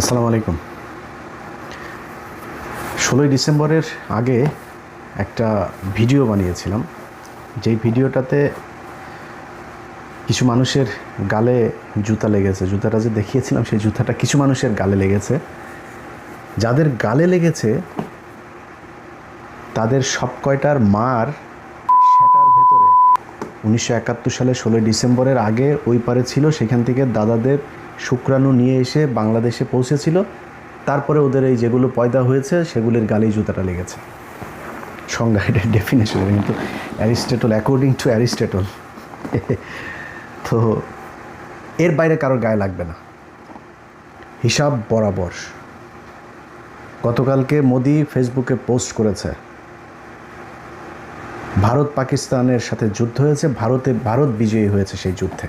আসসালামু আলাইকুম। 16ই ডিসেম্বরের আগে একটা ভিডিও বানিয়েছিলাম, যেই ভিডিওটাতে কিছু মানুষের গালে জুতা লেগেছে। জুতাটা যে দেখিয়েছিলাম সেই জুতাটা কিছু মানুষের গালে লেগেছে। যাদের গালে লেগেছে তাদের সব কয়টার মার সেটার ভেতরে 1971 সালে 16ই ডিসেম্বরের আগে ওই পারে ছিল, সেখান থেকে দাদাদের শুক্রাণু নিয়ে এসে বাংলাদেশে পৌঁছেছিল। তারপরে ওদের এই যেগুলো পয়দা হয়েছে সেগুলির গালেই জুতাটা লেগেছে। সংজ্ঞা, এটা ডেফিনেশন, কিন্তু অ্যারিস্টটল, অ্যাকর্ডিং টু অ্যারিস্টটল। তো এর বাইরে কারোর গায়ে লাগবে না, হিসাব বরাবর। গতকালকে মোদি ফেসবুকে পোস্ট করেছে, ভারত পাকিস্তানের সাথে যুদ্ধ হয়েছে, ভারত বিজয়ী হয়েছে সেই যুদ্ধে।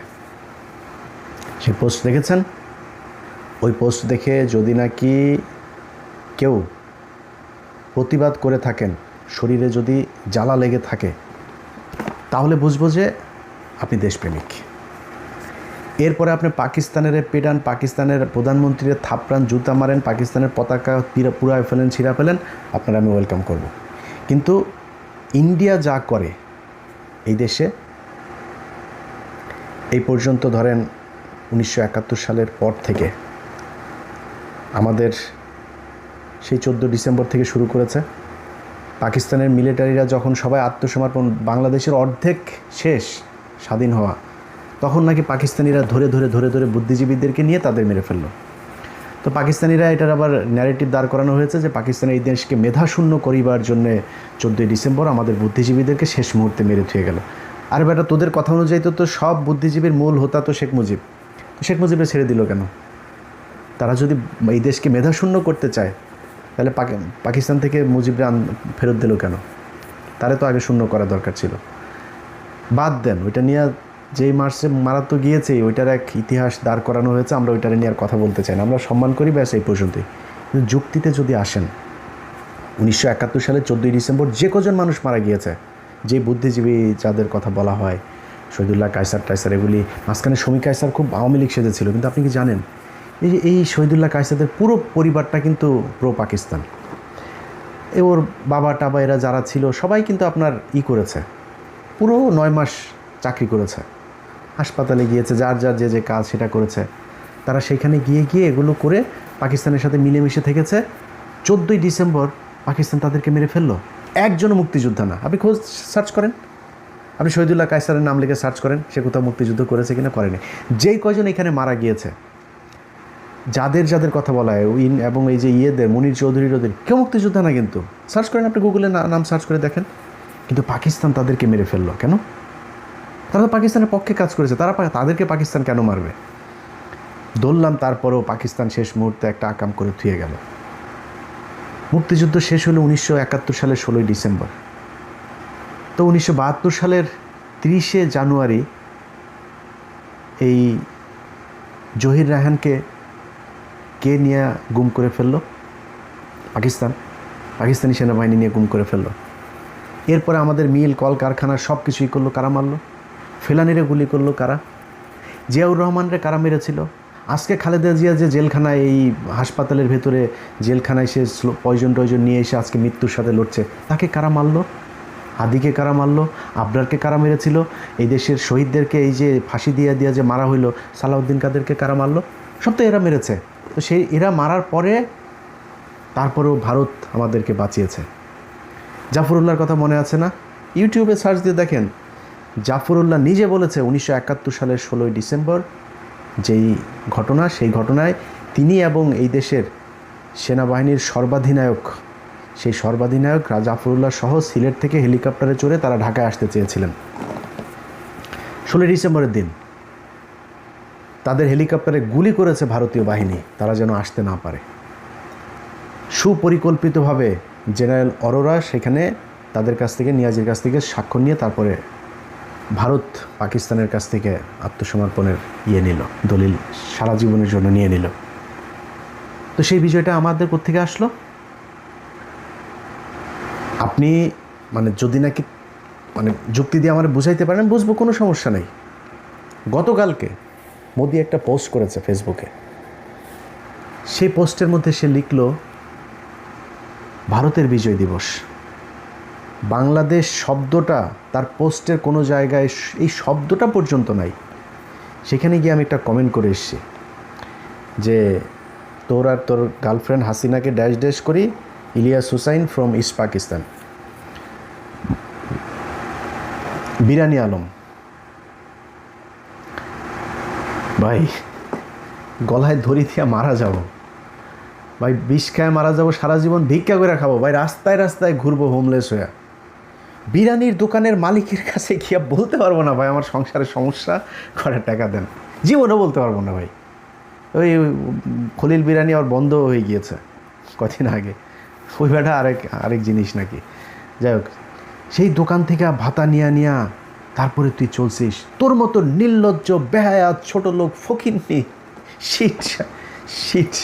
সেই পোস্ট দেখেছেন? ওই পোস্ট দেখে যদি নাকি কেউ প্রতিবাদ করে থাকেন, শরীরে যদি জ্বালা লেগে থাকে, তাহলে বুঝবো যে আপনি দেশপ্রেমিক। এরপরে আপনি পাকিস্তানের পেটান, পাকিস্তানের প্রধানমন্ত্রীর থাপড়ান, জুতা মারেন, পাকিস্তানের পতাকা পুরায় ফেলেন, ছিঁড়া ফেলেন, আপনারা আমি ওয়েলকাম করব। কিন্তু ইন্ডিয়া যা করে এই দেশে, এই পর্যন্ত ধরেন 1971 সালের পর থেকে আমাদের সেই 14 ডিসেম্বর থেকে শুরু করেছে। পাকিস্তানের মিলিটারিরা যখন সবাই আত্মসমর্পণ, বাংলাদেশের অর্ধেক শেষ স্বাধীন হওয়া, তখন নাকি পাকিস্তানিরা ধরে ধরে ধরে ধরে বুদ্ধিজীবীদেরকে নিয়ে তাদের মেরে ফেললো। তো পাকিস্তানিরা এটার আবার ন্যারেটিভ দাঁড় করানো হয়েছে যে পাকিস্তানের এই দেশকে মেধাশূন্য করিবার জন্যে 14ই ডিসেম্বর আমাদের বুদ্ধিজীবীদেরকে শেষ মুহূর্তে মেরে থুয়ে গেল। আর বেটা, তোদের কথা অনুযায়ী তো সব বুদ্ধিজীবীর মূল হোতা তো শেখ মুজিব। শেখ মুজিবরা ছেড়ে দিল কেন? তারা যদি এই দেশকে মেধাশূন্য করতে চায়, তাহলে পাকিস্তান থেকে মুজিবরা ফেরত দিল কেন? তারে তো আগে শূন্য করা দরকার ছিল। বাদ দেন, ওইটা নিয়ে যেই মার্চে মারা তো গিয়েছেই, ওইটার এক ইতিহাস দাঁড় করানো হয়েছে, আমরা ওইটারে নিয়ে আর কথা বলতে চাই না, আমরা সম্মান করি, ব্যাস এই পর্যন্তই। কিন্তু যুক্তিতে যদি আসেন, 1971 সালে 14ই ডিসেম্বর যে কজন মানুষ মারা গিয়েছে, যে বুদ্ধিজীবী যাদের কথা বলা হয়, শহীদুল্লাহ কায়সার টাইসার, এগুলি, মাঝখানে শমী কায়সার খুব আওয়ামী লীগ সেজেছিল, কিন্তু আপনি কি জানেন এই শহীদুল্লাহ কায়সারদের পুরো পরিবারটা কিন্তু প্রো পাকিস্তান। ওর বাবা টাবা এরা যারা ছিল সবাই কিন্তু আপনার করেছে, পুরো 9 মাস চাকরি করেছে, হাসপাতালে গিয়েছে, যার যার যে যে কাজ সেটা করেছে। তারা সেখানে গিয়ে গিয়ে এগুলো করে পাকিস্তানের সাথে মিলেমিশে থেকেছে। 14ই ডিসেম্বর পাকিস্তান তাদেরকে মেরে ফেললো। একজনও মুক্তিযোদ্ধা না। আপনি খোঁজ সার্চ করেন, আপনি শহীদুল্লাহ কায়সারের নাম লিখে সার্চ করেন, সে কোথাও মুক্তিযুদ্ধ করেছে কিনা, করেনি। যেই কয়জন এখানে মারা গিয়েছে, যাদের যাদের কথা বলা হয়, এবং এই যে মনির চৌধুরী, কেউ মুক্তিযোদ্ধা না। কিন্তু সার্চ করেন, আপনি গুগলে নাম সার্চ করে দেখেন। কিন্তু পাকিস্তান তাদেরকে মেরে ফেললো কেন? তারা তো পাকিস্তানের পক্ষে কাজ করেছে, তাদেরকে পাকিস্তান কেন মারবে? ধরলাম, তারপরেও পাকিস্তান শেষ মুহূর্তে একটা আকাম করে থুয়ে গেল। মুক্তিযুদ্ধ শেষ হলো 1971 সালের 16ই ডিসেম্বর। তো 1972 সালের 30শে জানুয়ারি এই জহির রায়হানকে কে নিয়ে গুম করে ফেললো? পাকিস্তানি সেনাবাহিনী নিয়ে গুম করে ফেললো। এরপরে আমাদের মিল, কল কারখানা সব কিছুই করলো কারা? মারলো। ফেলানিরে গুলি করলো কারা? জিয়াউর রহমানরে কারা মেরেছিল? আজকে খালেদা জিয়া যে জেলখানায়, এই হাসপাতালের ভেতরে জেলখানায় সে পয়জন নিয়ে এসে আজকে মৃত্যুর সাথে লড়ছে, তাকে কারা মারলো? হাদিকে কারা মারলো? আবরারকে কারা মেরেছিল? এই দেশের শহীদদেরকে এই যে ফাঁসি দিয়ে যে মারা হইলো, সালাউদ্দিন কাদেরকে কারা মারলো? সব তো এরা মেরেছে। তো এরা মারার পরে তারপরেও ভারত আমাদেরকে বাঁচিয়েছে। জাফরুল্লাহর কথা মনে আছে না? ইউটিউবে সার্চ দিয়ে দেখেন, জাফরুল্লাহ নিজে বলেছে 1971 সালের 16ই ডিসেম্বর যেই ঘটনা, সেই ঘটনায় তিনি এবং এই দেশের সেনাবাহিনীর সর্বাধিনায়ক, সেই সর্বাধিনায়ক জাফরুল্লাহ সহ সিলেট থেকে হেলিকপ্টারে চড়ে তারা ঢাকায় আসতে চেয়েছিলেন 16ই ডিসেম্বরের দিন। তাদের হেলিকপ্টারে গুলি করেছে ভারতীয় বাহিনী, তারা যেন আসতে না পারে। সুপরিকল্পিতভাবে জেনারেল অরোরা সেখানে তাদের কাছ থেকে, নিয়াজির কাছ থেকে স্বাক্ষর নিয়ে তারপরে ভারত পাকিস্তানের কাছ থেকে আত্মসমর্পণের নিল, দলিল সারা জীবনের জন্য নিয়ে নিল। তো সেই বিষয়টা আমাদের কোত্থেকে আসলো? আপনি যদি নাকি যুক্তি দিয়ে আমার বুঝাইতে পারেন, বুঝবো, কোনো সমস্যা নেই। গতকালকে মোদি একটা পোস্ট করেছে ফেসবুকে, সেই পোস্টের মধ্যে সে লিখল ভারতের বিজয় দিবস। বাংলাদেশ শব্দটা তার পোস্টের কোনো জায়গায় এই শব্দটা পর্যন্ত নাই। সেখানে গিয়ে আমি একটা কমেন্ট করে এসেছি যে তোর আর তোর গার্লফ্রেন্ড হাসিনাকে ড্যাশ ড্যাশ করি, ইলিয়াস হুসাইন ফ্রম ইস্ট পাকিস্তান। বিরানি আলম ভাই, গলায় ধরি দিয়া মারা যাব ভাই, বিষ খায় মারা যাব, সারা জীবন ভিক্ষা করে খাবো ভাই, রাস্তায় রাস্তায় ঘুরবো হোমলেস হয়ে। বিরিয়ানির দোকানের মালিকের কাছে গিয়ে বলতে পারবো না ভাই আমার সংসারের সমস্যা, করে টাকা দেন, জীবনও বলতে পারবো না ভাই। ওই খলিল বিরিয়ানি আর বন্ধ হয়ে গিয়েছে কদিন আগে, ওই বেটা আরেক জিনিস নাকি। যাই হোক, সেই দোকান থেকে ভাতা নিয়া তারপরে তুই চলছিস তোর মতো নির্লজ্জ বেহায়া ছোট লোক ফকিন্নি শিট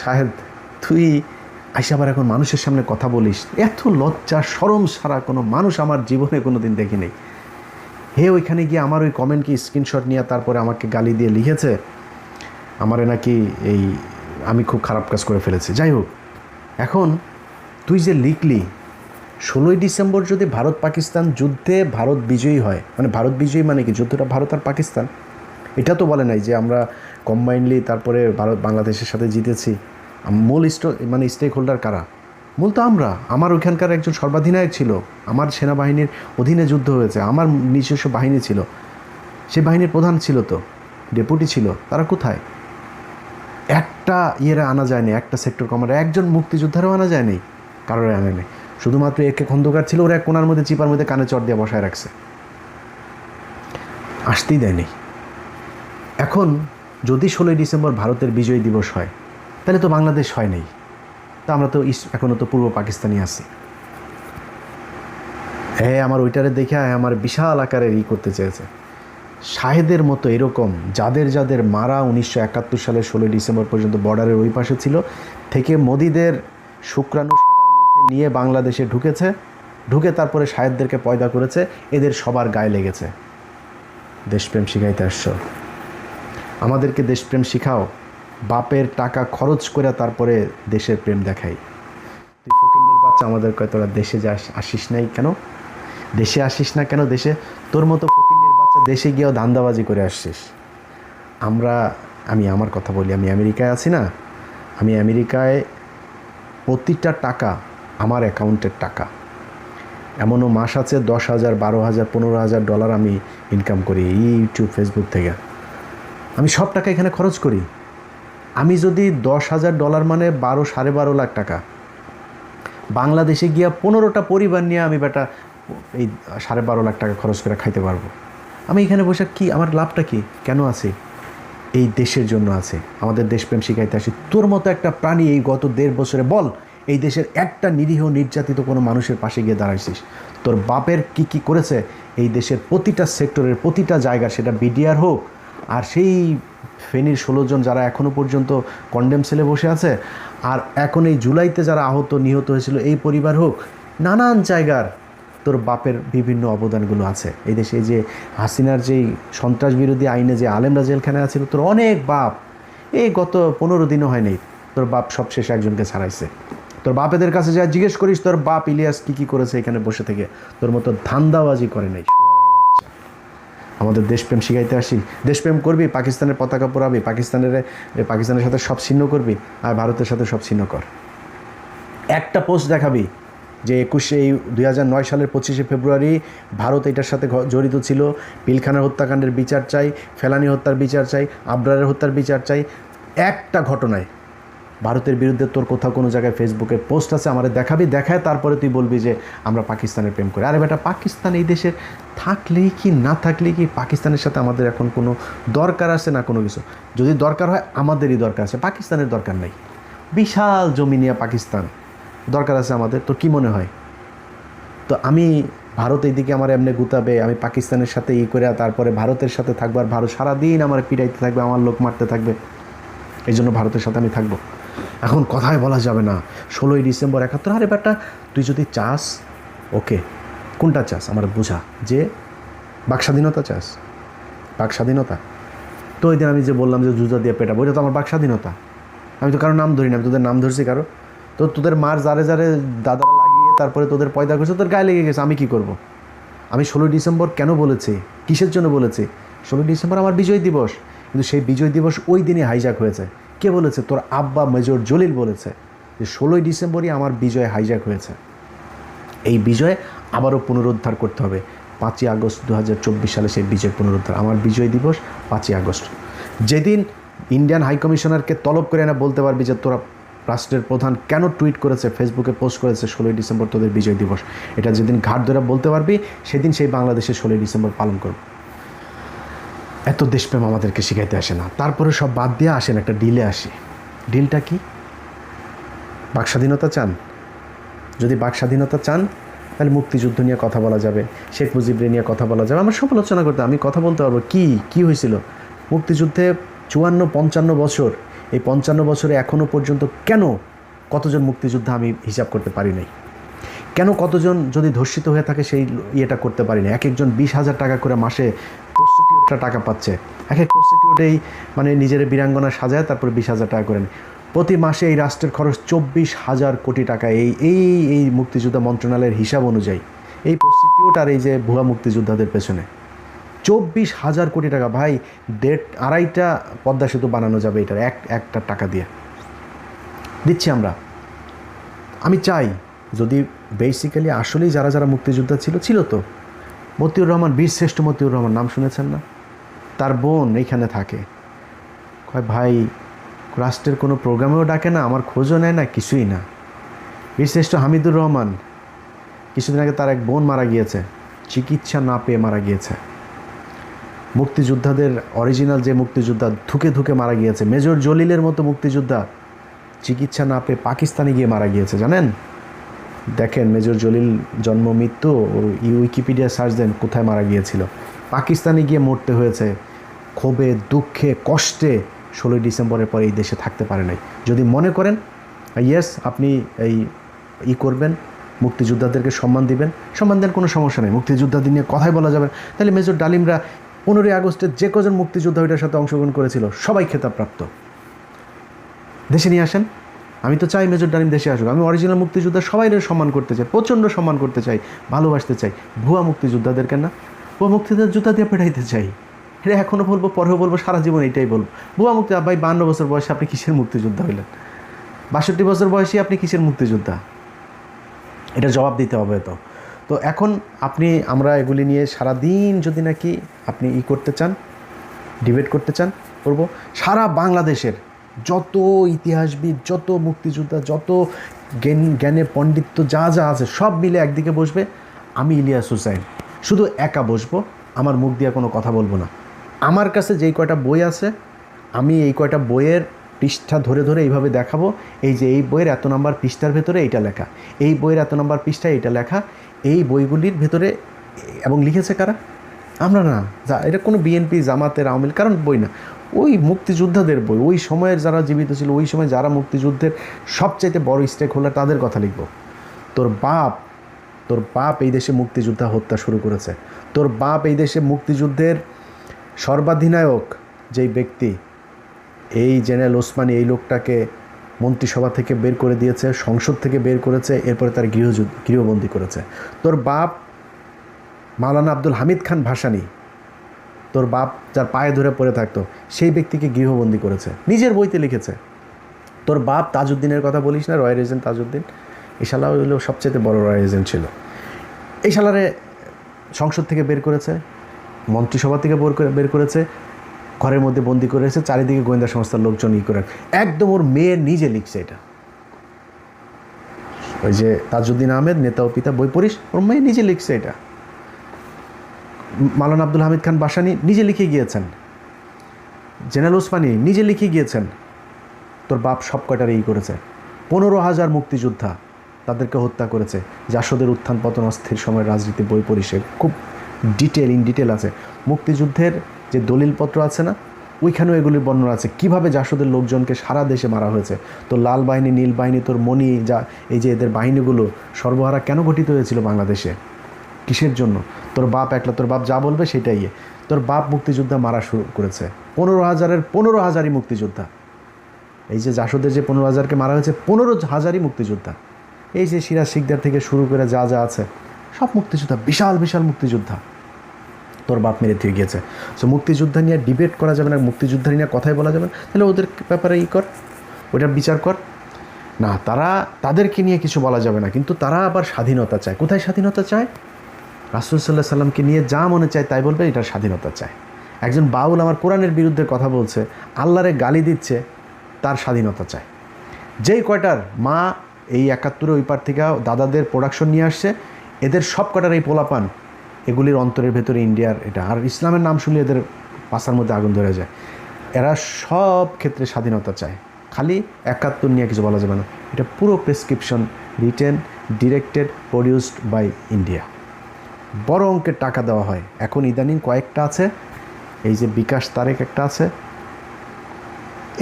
সাহেব, তুই আইসা আবার এখন মানুষের সামনে কথা বলিস, এত লজ্জা শরম সারা কোনো মানুষ আমার জীবনে কোনো দিন দেখি নেই। হে ওইখানে গিয়ে আমার ওই কমেন্ট কি স্ক্রিনশট নিয়ে তারপরে আমাকে গালি দিয়ে লিখেছে আমারে নাকি এই আমি খুব খারাপ কাজ করে ফেলেছি। যাই হোক, এখন তুই যে লিখলি 16ই ডিসেম্বর যদি ভারত পাকিস্তান যুদ্ধে ভারত বিজয়ী হয়, মানে ভারত বিজয়ী মানে কি, যুদ্ধটা ভারত আর পাকিস্তান, এটা তো বলে নাই যে আমরা কম্বাইনলি তারপরে ভারত বাংলাদেশের সাথে জিতেছি। মূল স্টেক হোল্ডার কারা? মূল তো আমরা, আমার ওইখানকার একজন সর্বাধিনায়ক ছিল, আমার সেনাবাহিনীর অধীনে যুদ্ধ হয়েছে, আমার নিজস্ব বাহিনী ছিল, সে বাহিনীর প্রধান ছিল, তো ডেপুটি ছিল, তারা কোথায়? একটা ইয়েরা আনা যায়নি, একটা সেক্টর কমান্ডার, একজন মুক্তিযোদ্ধারও আনা যায়নি, কারোর আনে নেই। শুধুমাত্র একে খন্দকার ছিল, ওরা এক কোনার মধ্যে চিপার মধ্যে কানে চট দিয়ে বসায় রাখছে, আসতেই দেয়নি। এখন যদি 16ই ডিসেম্বর ভারতের বিজয় দিবস হয়, তাহলে তো বাংলাদেশ হয় নাই, তা আমরা তো এখনও তো পূর্ব পাকিস্তানি আছি। হ্যাঁ, আমার ওইটারে দেখে আমার বিশাল আকারের করতে চেয়েছে। শাহেদের মতো এরকম যাদের মারা 1971 সালের 16ই ডিসেম্বর পর্যন্ত বর্ডারের ওই পাশে ছিল, থেকে মোদিদের শুক্রাণু সেটার মধ্যে নিয়ে বাংলাদেশে ঢুকে তারপরে শাহেদদেরকে পয়দা করেছে, এদের সবার গায়ে লেগেছে। দেশপ্রেম শিখাইতে আসছো, আমাদেরকে দেশপ্রেম শিখাও, বাপের টাকা খরচ করে তারপরে দেশের প্রেম দেখাই। তুই ফকিন্নির বাচ্চা আমাদের কয় তোরা দেশে আসিস না কেন দেশে? তোর মতো ফকিন্নির বাচ্চা দেশে গিয়েও ধান্দাবাজি করে আসছিস। আমি আমার কথা বলি, আমি আমেরিকায় আছি না, আমি আমেরিকায় প্রতিটা টাকা আমার অ্যাকাউন্টের টাকা। এমনও মাস আছে 10,000, 12,000, 15,000 ডলার আমি ইনকাম করি এই ইউটিউব ফেসবুক থেকে। আমি সব টাকা এখানে খরচ করি। আমি যদি 10,000 ডলার মানে 12-12.5 লাখ টাকা, বাংলাদেশে গিয়া 15টা পরিবার নিয়ে আমি বেটা এই 12.5 লাখ টাকা খরচ করে খাইতে পারবো। আমি এখানে বসে কি, আমার লাভটা কি? কেন আছি? এই দেশের জন্য আছে, আমাদের দেশপ্রেম শিখাইতে আসি। তোর মতো একটা প্রাণী এই গত 1.5 বছরে বল এই দেশের একটা নিরীহ নির্যাতিত কোনো মানুষের পাশে গিয়ে দাঁড়াইছিস? তোর বাপের কি করেছে এই দেশের প্রতিটা সেক্টরের প্রতিটা জায়গা, সেটা বিডিআর হোক, আর সেই ফেনীর 16 জন যারা এখনও পর্যন্ত কন্ডেম সেলে বসে আছে, আর এখন এই জুলাইতে যারা নিহত হয়েছিল এই পরিবার হোক, নানান জায়গার তোর বাপের বিভিন্ন অবদানগুলো আছে এই দেশে। এই যে হাসিনার যেই সন্ত্রাস বিরোধী আইনে যে আলেমরা জেলখানে আছিল, তোর অনেক বাপ এই গত 15 দিনও হয়নি তোর বাপ সবশেষে একজনকে ছাড়াইছে। তোর বাপেদের কাছে যা জিজ্ঞেস করিস তোর বাপ ইলিয়াস কি করেছে এখানে বসে থেকে, তোর মতো ধান্দাবাজি করে নাই। আমাদের দেশপ্রেম শিখাইতে আসি, দেশপ্রেম করবি, পাকিস্তানের পতাকা পোড়াবি, পাকিস্তানের সাথে সব ছিন্ন করবি, আর ভারতের সাথে সব ছিন্ন কর। একটা পোস্ট দেখাবি যে 2009 সালের 25শে ফেব্রুয়ারি ভারত এটার সাথে জড়িত ছিল, পিলখানার হত্যাকাণ্ডের বিচার চাই, ফেলানি হত্যার বিচার চাই, আবরারের হত্যার বিচার চাই। একটা ঘটনায় ভারতের বিরুদ্ধে তোর কোথাও কোনো জায়গায় ফেসবুকে পোস্ট আছে, আমাদের দেখায় তারপরে তুই বলবি যে আমরা পাকিস্তানের প্রেম করি। আরে বেটা, পাকিস্তান এই দেশের থাকলেই কি না থাকলেই কি পাকিস্তানের সাথে আমাদের এখন কোনো দরকার আছে না কোনো কিছু? যদি দরকার হয় আমাদেরই দরকার আছে, পাকিস্তানের দরকার নেই। বিশাল জমি নিয়ে পাকিস্তান দরকার আছে আমাদের, তো কি মনে হয়? তো আমি ভারত এইদিকে আমার এমনি গুতাবে, আমি পাকিস্তানের সাথে করে তারপরে ভারতের সাথে থাকবো, আর ভারত সারাদিন আমার পিটাইতে থাকবে, আমার লোক মারতে থাকবে, এই জন্য ভারতের সাথে আমি থাকবো। এখন কথায় বলা যাবে না 16ই ডিসেম্বর 71। আরে বেটা, তুই যদি চাস, ওকে, কোনটা চাস আমার বোঝা, যে বাক স্বাধীনতা চাস, বাক স্বাধীনতা তো ওই দিন আমি যে বললাম যে জুতা দিয়ে পেটাবো, ওইটা তো আমার বাক স্বাধীনতা। আমি তো কারো নাম ধরি না, আমি তোদের নাম ধরছি কারো? তো তোদের মার যারে যারে দাদারা লাগিয়ে তারপরে তোদের পয়দা করছে, তোদের গায়ে লেগে গেছে, আমি কি করব? আমি 16ই ডিসেম্বর কেন বলেছি, কিসের জন্য বলেছি? 16ই ডিসেম্বর আমার বিজয় দিবস, কিন্তু সেই বিজয় দিবস ওই দিনই হাইজ্যাক হয়েছে। কে বলেছে? তোর আব্বা মেজর জলিল বলেছে যে 16ই ডিসেম্বরই আমার বিজয় হাইজ্যাক হয়েছে। এই বিজয় আবারও পুনরুদ্ধার করতে হবে। 5ই আগস্ট 2024 সালে সেই বিজয় পুনরুদ্ধার। আমার বিজয় দিবস 5ই আগস্ট, যেদিন ইন্ডিয়ান হাইকমিশনারকে তলব করে না বলতে পারবি যে তোরা রাষ্ট্রের প্রধান কেন টুইট করেছে, ফেসবুকে পোস্ট করেছে 16ই ডিসেম্বর তোদের বিজয় দিবস, এটা যেদিন ঘাট ধরে বলতে পারবি, সেদিন সেই বাংলাদেশে 16ই ডিসেম্বর পালন করব। এত দেশপ্রেম আমাদেরকে শিখাইতে আসে না। তারপরে সব বাদ দিয়ে আসেন একটা ডিলে আসি। ডিলটা কি? বাক স্বাধীনতা চান? যদি বাক স্বাধীনতা চান তাহলে মুক্তিযুদ্ধ নিয়ে কথা বলা যাবে, শেখ মুজিবরে নিয়ে কথা বলা যাবে, আমার সমালোচনা করতে আমি কথা বলতে পারবো কি হয়েছিল মুক্তিযুদ্ধে। 54-55 বছর, এই 55 বছরে এখনও পর্যন্ত কেন কতজন মুক্তিযোদ্ধা আমি হিসাব করতে পারি নাই? কেন কতজন যদি ধর্ষিত হয়ে থাকে সেই ইয়েটা করতে পারি না? এক একজন 20,000 টাকা করে মাসে প্রস্টিটিউটরা টাকা পাচ্ছে। এক এক প্রস্টিটিউটেই মানে নিজের বীরাঙ্গনা সাজায়, তারপরে 20,000 টাকা করে নেয় প্রতি মাসে। এই রাষ্ট্রের খরচ 24,000 কোটি টাকা এই মুক্তিযোদ্ধা মন্ত্রণালয়ের হিসাব অনুযায়ী, এই প্রস্টিটিউট আর এই যে ভুয়া মুক্তিযোদ্ধাদের পেছনে 24,000 কোটি টাকা। ভাই 2.5টা পদ্মা সেতু বানানো যাবে এটার একটা টাকা দিয়ে দিচ্ছি আমরা। আমি চাই যদি বেসিক্যালি আসলেই যারা যারা মুক্তিযোদ্ধা ছিল তো মতিউর রহমান, বীরশ্রেষ্ঠ মতিউর রহমান, নাম শুনেছেন না? তার বোন এইখানে থাকে, কয় ভাই রাষ্ট্রের কোনো প্রোগ্রামেও ডাকে না, আমার খোঁজও নেয় না, কিছুই না। বীরশ্রেষ্ঠ হামিদুর রহমান, কিছুদিন আগে তার এক বোন মারা গিয়েছে, চিকিৎসা না পেয়ে মারা গিয়েছে। মুক্তিযোদ্ধাদের অরিজিনাল যে মুক্তিযোদ্ধা ধুকে ধুকে মারা গিয়েছে, মেজর জলিলের মতো মুক্তিযোদ্ধা চিকিৎসা না পেয়ে পাকিস্তানে গিয়ে মারা গিয়েছে, জানেন? দেখেন মেজর জলিল জন্ম মৃত্যু উইকিপিডিয়া সার্চ দেন কোথায় মারা গিয়েছিল। পাকিস্তানে গিয়ে মরতে হয়েছে, ক্ষোভে দুঃখে কষ্টে 16ই ডিসেম্বরের পরে এই দেশে থাকতে পারে নাই। যদি মনে করেন ইয়েস আপনি এই করবেন, মুক্তিযোদ্ধাদেরকে সম্মান দিবেন, সম্মান দেন, কোনো সমস্যা নেই, মুক্তিযোদ্ধাদের নিয়ে কথাই বলা যাবে, তাহলে মেজর ডালিমরা 15ই আগস্টে যে কজন মুক্তিযোদ্ধা ওইটার সাথে অংশগ্রহণ করেছিল সবাই খেতাবপ্রাপ্ত, দেশে নিয়ে আসেন। আমি তো চাই মেজর ডালিম দেশে আসুক। আমি অরিজিনাল মুক্তিযোদ্ধা সবাই সম্মান করতে চাই, প্রচণ্ড সম্মান করতে চাই, ভালোবাসতে চাই। ভুয়া মুক্তিযোদ্ধাদেরকে না, ভুয়া মুক্তিযোদ্ধা জুতা দিয়ে পেটাইতে চাই। এটা এখনও বলবো, পরেও বলবো, সারা জীবন এইটাই বলবো। ভুয়া মুক্তি ভাই 52 বছর বয়সে আপনি কিসের মুক্তিযোদ্ধা হইলেন? 62 বছর বয়সে আপনি কিসের মুক্তিযোদ্ধা? এটা জবাব দিতে হবে। তো এখন আমরা এগুলি নিয়ে সারাদিন যদি নাকি আপনি করতে চান, ডিবেট করতে চান, করবো। সারা বাংলাদেশের যত ইতিহাসবিদ, যত মুক্তিযোদ্ধা, যত জ্ঞানে পণ্ডিত্য যা আছে সব মিলে একদিকে বসবে। আমি ইলিয়াস হুসাইন শুধু একা বসবো, আমার মুখ দিয়ে কোনো কথা বলবো না। আমার কাছে যেই কয়টা বই আছে আমি এই কয়টা বইয়ের পৃষ্ঠা ধরে ধরে এইভাবে দেখাবো, এই যে এই বইয়ের এত নম্বর পৃষ্ঠার ভেতরে এইটা লেখা, এই বইয়ের এত নম্বর পৃষ্ঠায় এইটা লেখা, এই বইগুলির ভেতরে। এবং লিখেছে কারা? আমরা না, এটা কোনো বিএনপি, জামাতের, আওয়ামী লীগ কারণ বই না, ওই মুক্তিযোদ্ধাদের বই, ওই সময়ের যারা জীবিত ছিল, ওই সময় যারা মুক্তিযুদ্ধের সবচাইতে বড় স্টেক হোল্ডার, তাদের কথা লিখব। তোর বাপ এই দেশে মুক্তিযোদ্ধা হত্যা শুরু করেছে। তোর বাপ এই দেশে মুক্তিযুদ্ধের সর্বাধিনায়ক যেই ব্যক্তি, এই জেনারেল ওসমানী, এই লোকটাকে মন্ত্রিসভা থেকে বের করে দিয়েছে, সংসদ থেকে বের করেছে, এরপরে তার গৃহবন্দী করেছে। তোর বাপ মাওলানা আব্দুল হামিদ খান ভাসানী, তোর বাপ যার পায়ে ধরে পড়ে থাকতো, সেই ব্যক্তিকে গৃহবন্দী করেছে, নিজের বইতে লিখেছে। তোর বাপ তাজউদ্দিনের কথা বলিস না, রয়্যাল এজেন্ট তাজউদ্দিন, এই শালা হলো সবচেয়ে বড় রয়্যাল এজেন্ট ছিল। এই শালারে সংসদ থেকে বের করেছে, মন্ত্রিসভা থেকে বের করেছে, ঘরের মধ্যে বন্দি করে রেখেছে, চারিদিকে গোয়েন্দা সংস্থার লোকজন করে। একদম ওর মেয়ে নিজে লিখছে এটা। ওই যে তাজউদ্দিন আহমেদ, নেতা ও পিতা, বই পড়িস, ওর মেয়ে নিজে লিখছে এটা। মাওলানা আব্দুল হামিদ খান ভাসানী নিজে লিখে গিয়েছেন, জেনারেল ওসমানী নিজে লিখে গিয়েছেন। তোর বাপ সব কয়টার করেছে। 15,000 মুক্তিযোদ্ধা তাদেরকে হত্যা করেছে। জাসদের উত্থান পতন, অস্থির সময়ের রাজনীতি, বই পরিষেব খুব ইন ডিটেল আছে। মুক্তিযুদ্ধের যে দলিলপত্র আছে না, ওইখানেও এগুলির বর্ণনা আছে, কীভাবে জাসদের লোকজনকে সারা দেশে মারা হয়েছে। তোর লাল বাহিনী, নীল বাহিনী, তোর মণি, যা এই যে এদের বাহিনীগুলো সর্বহারা কেন গঠিত হয়েছিল বাংলাদেশে, কিসের জন্য? তোর বাপ একলা, তোর বাপ যা বলবে সেটাই। তোর বাপ মুক্তিযোদ্ধা মারা শুরু করেছে, 15,000-ই মুক্তিযোদ্ধা। এই যে জাসদের যে 15,000কে মারা হয়েছে, 15,000ই মুক্তিযোদ্ধা। এই যে সিরাজ শিকদার থেকে শুরু করে যা যা আছে সব মুক্তিযোদ্ধা, বিশাল বিশাল মুক্তিযোদ্ধা। তোর বাপ মেরে দিয়ে গিয়েছে। সো মুক্তিযোদ্ধা নিয়ে ডিবেট করা যাবে না, মুক্তিযোদ্ধা নিয়ে কথাই বলা যাবে না। তাহলে ওদের ব্যাপারে কর, ওটার বিচার কর না। তাদেরকে নিয়ে কিছু বলা যাবে না, কিন্তু তারা আবার স্বাধীনতা চায়। কোথায় স্বাধীনতা চায়? রাসূল সাল্লাল্লাহু আলাইহি সাল্লামকে নিয়ে যা মনে চায় তাই বলবে, এটার স্বাধীনতা চায়। একজন বাউল আমার কোরআনের বিরুদ্ধে কথা বলছে, আল্লাহরে গালি দিচ্ছে, তার স্বাধীনতা চায়। যেই কয়টার মা এই 71 ওই পার থেকে দাদাদের প্রোডাকশন নিয়ে আসছে, এদের সব কটার এই পোলাপান, এগুলির অন্তরের ভেতরে ইন্ডিয়ার এটা। আর ইসলামের নাম শুনলে এদের পাশার মধ্যে আগুন ধরে যায়। এরা সব ক্ষেত্রে স্বাধীনতা চায়, খালি 71 নিয়ে কিছু বলা যাবে না। এটা পুরো prescription, written, directed, produced by India. বড় অঙ্কের টাকা দেওয়া হয়। এখন ইদানিং কয়েকটা আছে, এই যে বিকাশ তারেক একটা আছে,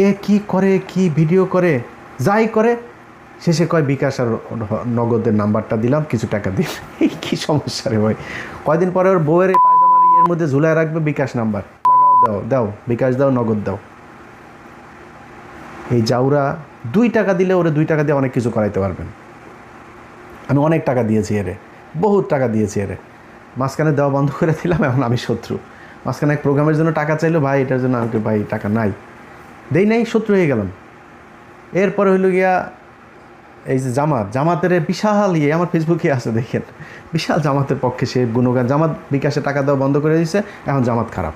এ কি করে, কি ভিডিও করে, যাই করে, শেষে কয় বিকাশ আর নগদের নাম্বারটা দিলাম, কিছু টাকা দিন। এই কী সমস্যা রে ভাই? কয়দিন পরে ওর বউয়ের পায়জামার ইয়ের মধ্যে ঝুলায় রাখবে বিকাশ নাম্বার, লাগাও, দাও দাও, বিকাশ দাও, নগদ দাও। এই জাউরা 2 টাকা দিলে ওরে 2 টাকা দিয়ে অনেক কিছু করাইতে পারবেন। আমি অনেক টাকা দিয়েছি এরে, বহুত টাকা দিয়েছি এরে, মাঝখানে দেওয়া বন্ধ করে দিলাম, এখন আমি শত্রু। মাঝখানে এক প্রোগ্রামের জন্য টাকা চাইলো, ভাই এটার জন্য আমাকে, ভাই টাকা নাই, দেই নাই, শত্রু হয়ে গেলাম। এরপরে হইল গিয়া এই যে জামাতের বিশাল ইয়ে, আমার ফেসবুকে আছে দেখেন, বিশাল জামাতের পক্ষে সে গুণগান। জামাত বিকাশে টাকা দেওয়া বন্ধ করে দিয়েছে, এখন জামাত খারাপ।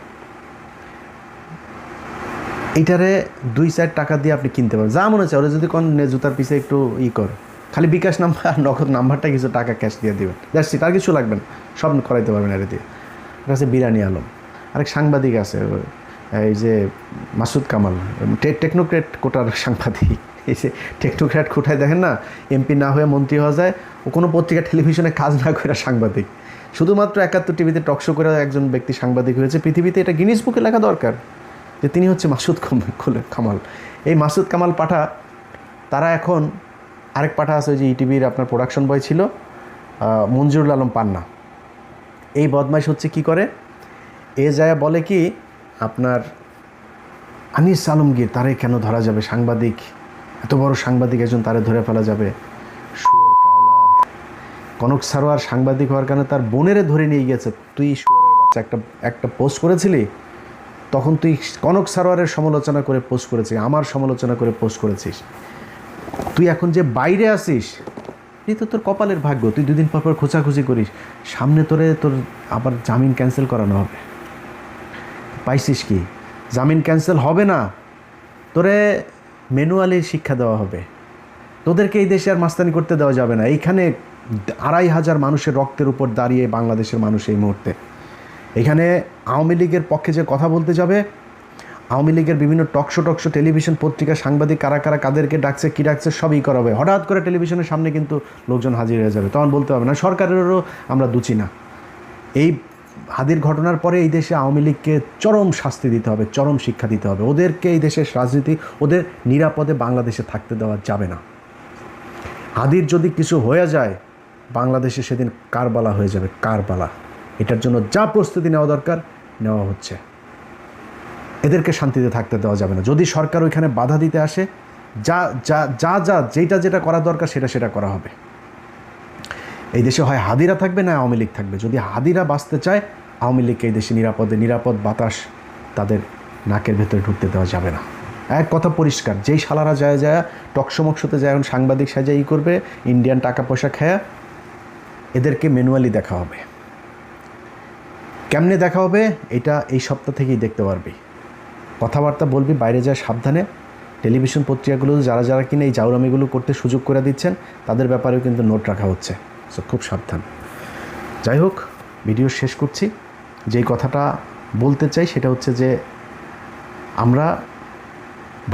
এইটারে 2-4 টাকা দিয়ে আপনি কিনতে পারবেন, যা মনে হচ্ছে। ওরা যদি কোন জুতার পিছে একটু কর, খালি বিকাশ নাম্বার, নগদ নাম্বারটা, কিছু টাকা ক্যাশ দিয়ে দেবেন, যাচ্ছি, তার কিছু লাগবে না, সব করাইতে পারবেন এর দিয়ে। এটা আছে বিরানি আলম, আরেক সাংবাদিক আছে এই যে মাসুদ কামাল, টেকনোক্রেট কোটার সাংবাদিক। এই যে টেকনোক্রেট কোটায় দেখেন না, এমপি না হয়ে মন্ত্রী হওয়া যায়, ও কোনো পত্রিকা টেলিভিশনে কাজ না করে সাংবাদিক, শুধুমাত্র 71 টিভিতে টকশো করে একজন ব্যক্তি সাংবাদিক হয়েছে। পৃথিবীতে এটা গিনিস বুকে লেখা দরকার যে তিনি হচ্ছে মাসুদ কামাল। এই মাসুদ কামাল পাঠা, তারা এখন আরেক পাঠা আছে, ওই যে ইটিভির আপনার প্রোডাকশন বয় ছিল মঞ্জুরুল আলম পান্না। এই বদমাইশ হচ্ছে কি করে, এ যায় বলে কি আপনার আনিস আলমগীর, তারে কেন ধরা যাবে, সাংবাদিক, এত বড় সাংবাদিক একজন, তারে ধরে ফেলা যাবে। কনক সারোয়ার সাংবাদিক হওয়ার কারণে তার বোনেরে ধরে নিয়ে গেছে। তুই শুয়ারের বাচ্চা একটা পোস্ট করেছিলি, তখন তুই কনক সারোয়ারের সমালোচনা করে পোস্ট করেছিস, আমার সমালোচনা করে পোস্ট করেছিস। তুই এখন যে বাইরে আসিস, এই তো তোর কপালের ভাগ্য। তুই 2 দিন পর পর খোঁচাখুচি করিস, সামনে তোর আবার জামিন ক্যান্সেল করানো হবে। পাইছিস কি? জামিন ক্যান্সেল হবে না, তোরে ম্যানুয়ালি শিক্ষা দেওয়া হবে। তোদেরকে এই দেশে আর মাস্তানি করতে দেওয়া যাবে না। এইখানে 2,500 মানুষের রক্তের উপর দাঁড়িয়ে বাংলাদেশের মানুষ এই মুহূর্তে। এখানে আওয়ামী লীগের পক্ষে যে কথা বলতে যাবে, আওয়ামী লীগের বিভিন্ন টকশো টেলিভিশন পত্রিকা সাংবাদিক কারা কাদেরকে ডাকছে, কী ডাকছে, সবই করা হবে। হঠাৎ করে টেলিভিশনের সামনে কিন্তু লোকজন হাজির হয়ে যাবে, তখন বলতে হবে না সরকারেরও আমরা দুচি না। এই হাদির ঘটনার পরে এই দেশে আওয়ামী লীগকে চরম শাস্তি দিতে হবে, চরম শিক্ষা দিতে হবে। ওদেরকে এই দেশের রাজনীতি, ওদের নিরাপদে বাংলাদেশে থাকতে দেওয়া যাবে না। হাদির যদি কিছু হয়ে যায়, বাংলাদেশে সেদিন কারবালা হয়ে যাবে, কারবালা। এটার জন্য যা প্রস্তুতি নেওয়া দরকার নেওয়া হচ্ছে। এদেরকে শান্তিতে থাকতে দেওয়া যাবে না। যদি সরকার ওইখানে বাধা দিতে আসে, যেটা করা দরকার সেটা করা হবে। এই দেশে হয় হাদিরা থাকবে, না আওয়ামী লীগ থাকবে। যদি হাদিরা বাঁচতে চায়, আওয়ামী লীগকে এই দেশে নিরাপদ বাতাস তাদের নাকের ভেতরে ঢুকতে দেওয়া যাবে না। এক কথা পরিষ্কার, যেই শালারা যায় টকসমকশোতে যায় এখন সাংবাদিক সাজাই করবে, ইন্ডিয়ান টাকা পয়সা খায়া, এদেরকে ম্যানুয়ালি দেখা হবে। কেমনে দেখা হবে এটা এই সপ্তাহ থেকেই দেখতে পারবি। কথাবার্তা বলবি, বাইরে যায় সাবধানে। টেলিভিশন পত্রিকাগুলো যারা কিনে এই জাউরামিগুলো করতে সুযোগ করে দিচ্ছেন, তাদের ব্যাপারেও কিন্তু নোট রাখা হচ্ছে। সো খুব সাবধান। যাই হোক, ভিডিও শেষ করছি। যেই কথাটা বলতে চাই সেটা হচ্ছে যে আমরা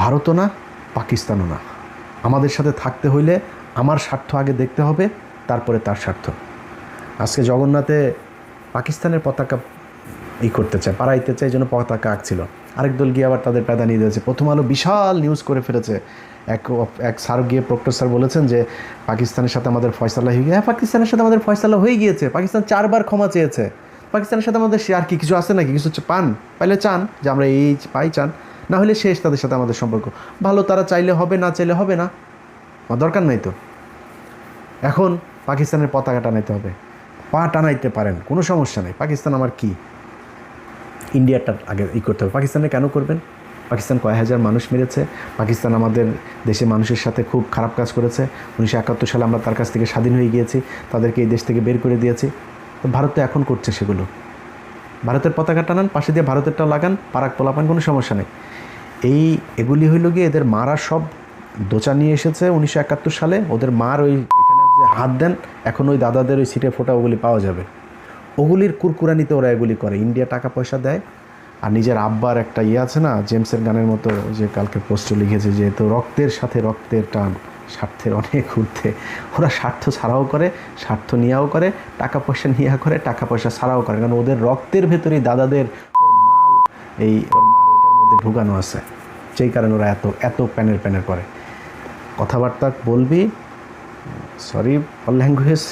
ভারতও না, পাকিস্তানও না। আমাদের সাথে থাকতে হইলে আমার স্বার্থ আগে দেখতে হবে, তারপরে তার স্বার্থ। আজকে জগন্নাথে পাকিস্তানের পতাকা করতে চায়, পাড়াইতে চায়, যেন পতাকা আঁকছিল। আরেক দল গিয়ে আবার তাদের প্যাদা নিয়ে দিয়েছে। প্রথম আলো বিশাল নিউজ করে ফেলেছে। এক স্যার গিয়ে, প্রক্টর স্যার বলেছেন যে পাকিস্তানের সাথে আমাদের ফয়সালা হয়ে গিয়ে, পাকিস্তানের সাথে আমাদের ফয়সালা হয়ে গিয়েছে। পাকিস্তান 4 বার ক্ষমা চেয়েছে। পাকিস্তানের সাথে আমাদের আর কি কিছু আছে নাকি? কিছু পাইলে চান যে আমরা এই পাই চান, না হলে শেষ তাদের সাথে আমাদের সম্পর্ক। ভালো তারা চাইলে হবে, না চাইলে হবে না, আমার দরকার নাই তো। এখন পাকিস্তানের পতাকা টানাইতে হবে, পা টানাইতে পারেন, কোনো সমস্যা নেই। পাকিস্তান আমার কি, ইন্ডিয়াটা আগে করতে হবে। পাকিস্তানে কেন করবেন? পাকিস্তান কয় হাজার মানুষ মেরেছে, পাকিস্তান আমাদের দেশে মানুষের সাথে খুব খারাপ কাজ করেছে। 1971 সালে আমরা তার কাছ থেকে স্বাধীন হয়ে গিয়েছি, তাদেরকে এই দেশ থেকে বের করে দিয়েছি। তো ভারত তো এখন করছে সেগুলো। ভারতের পতাকা টানান, পাশে দিয়ে ভারতেরটা লাগান, পারাক পোলাপান, কোনো সমস্যা নেই। এগুলি হইল গিয়ে এদের মারা সব দোচা নিয়ে এসেছে 1971 সালে। ওদের মার ওইখানে যে হাত দেন, এখন ওই দাদাদের ওই সিটে ফোটা ওগুলি পাওয়া যাবে। ওগুলির কুরকুরানিতে ওরা এগুলি করে, ইন্ডিয়া টাকা পয়সা দেয়। আর নিজের আব্বার একটা আছে না, জেমসের গানের মতো, যে কালকে পোস্টে লিখেছে যে তো রক্তের সাথে রক্তের টান, স্বার্থের অনেক ঊর্ধ্বে। ওরা স্বার্থ ছাড়াও করে, স্বার্থ নিয়েও করে, টাকা পয়সা নিয়ে করে, টাকা পয়সা ছাড়াও করে। কারণ ওদের রক্তের ভেতরেই দাদাদের মাল, ওর মাল ওইটার মধ্যে ঢুকানো আছে। সেই কারণে ওরা এত প্যানের করে কথাবার্তা বলবি। সরি ফর ল্যাঙ্গুয়েজ,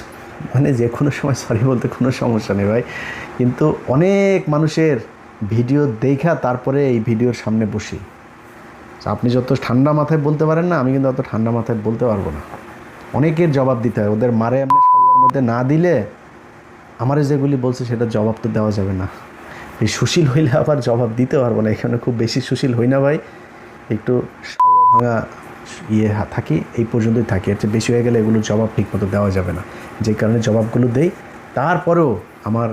মানে যে কোনো সময় সরি বলতে কোনো সমস্যা নেই ভাই, কিন্তু অনেক মানুষের ভিডিও দেখা তারপরে এই ভিডিওর সামনে বসি। আপনি যত ঠান্ডা মাথায় বলতে পারেন না, আমি কিন্তু অত ঠান্ডা মাথায় বলতে পারবো না। অনেকের জবাব দিতে হয়, ওদের মারে আপনি সাউয়ার মধ্যে না দিলে আমারে যেগুলি বলছে সেটা জবাব তো দেওয়া যাবে না। এই সুশীল হইলে আবার জবাব দিতে পারবো না, এখানে খুব বেশি সুশীল হই না ভাই, একটু সাউয়া ভাঙা থাকি, এই পর্যন্তই থাকি। এর চেয়ে বেশি হয়ে গেলে এগুলোর জবাব ঠিকমতো দেওয়া যাবে না, যে কারণে জবাবগুলো দেই। তারপরেও আমার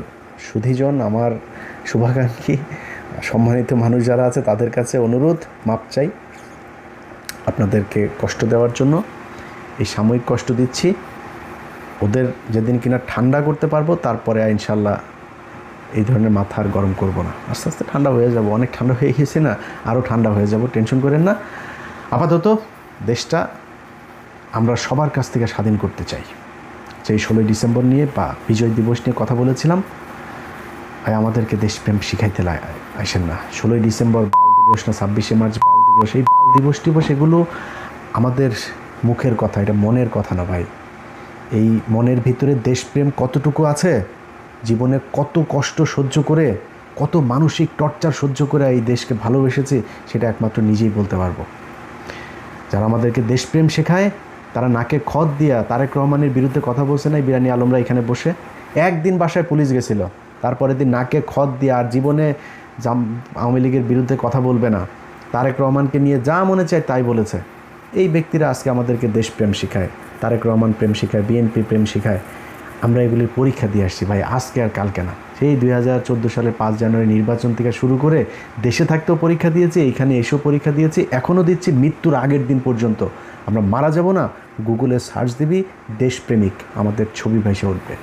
সুধীজন, আমার শুভাকাঙ্ক্ষী, সম্মানিত মানুষ যারা আছে তাদের কাছে অনুরোধ, মাপ চাই আপনাদেরকে কষ্ট দেওয়ার জন্য। এই সাময়িক কষ্ট দিচ্ছি, ওদের যেদিন কিনা ঠান্ডা করতে পারবো তারপরে ইনশাল্লাহ এই ধরনের মাথা আর গরম করব না। আস্তে আস্তে ঠান্ডা হয়ে যাব, অনেক ঠান্ডা হয়ে গেছে না, আরও ঠান্ডা হয়ে যাব, টেনশন করেন না। আপাতত দেশটা আমরা সবার কাছ থেকে স্বাধীন করতে চাই। সেই 16ই ডিসেম্বর নিয়ে বা বিজয় দিবস নিয়ে কথা বলেছিলাম, আমাদেরকে দেশপ্রেম শিখাইতে আসেন না। 16ই ডিসেম্বর বাল দিবস না 26শে মার্চ বাল দিবস, এই বাল দিবস এগুলো আমাদের মুখের কথা, এটা মনের কথা না ভাই। এই মনের ভিতরে দেশপ্রেম কতটুকু আছে, জীবনে কত কষ্ট সহ্য করে, কত মানসিক টর্চার সহ্য করে এই দেশকে ভালোবেসেছি, সেটা একমাত্র নিজেই বলতে পারবো। যারা আমাদেরকে দেশপ্রেম শেখায় তারা নাকে খত দিয়া তারেক রহমানের বিরুদ্ধে কথা বলছে না, বিরানি আলমরা এখানে বসে একদিন বাসায় পুলিশ গেছিল, তারপরের দিন নাকে খত দিয়ে আর জীবনে আওয়ামী লীগের বিরুদ্ধে কথা বলবে না, তারেক রহমানকে নিয়ে যা মনে চায় তাই বলেছে। এই ব্যক্তিরা আজকে আমাদেরকে দেশপ্রেম শেখায়, তারেক রহমান প্রেম শেখায়, বিএনপি প্রেম শেখায়। আমরা এগুলির পরীক্ষা দিয়ে আসছি ভাই, আজকে আর কালকে না। সেই 2014 সালের 5 জানুয়ারি নির্বাচন থেকে শুরু করে দেশে থাকতেও পরীক্ষা দিয়েছি, এইখানে এসেও পরীক্ষা দিয়েছি, এখনও দিচ্ছি, মৃত্যুর আগের দিন পর্যন্ত। আমরা মারা যাব না, গুগলে সার্চ দিবি দেশপ্রেমিক, আমাদের ছবি ভেসে উঠবে।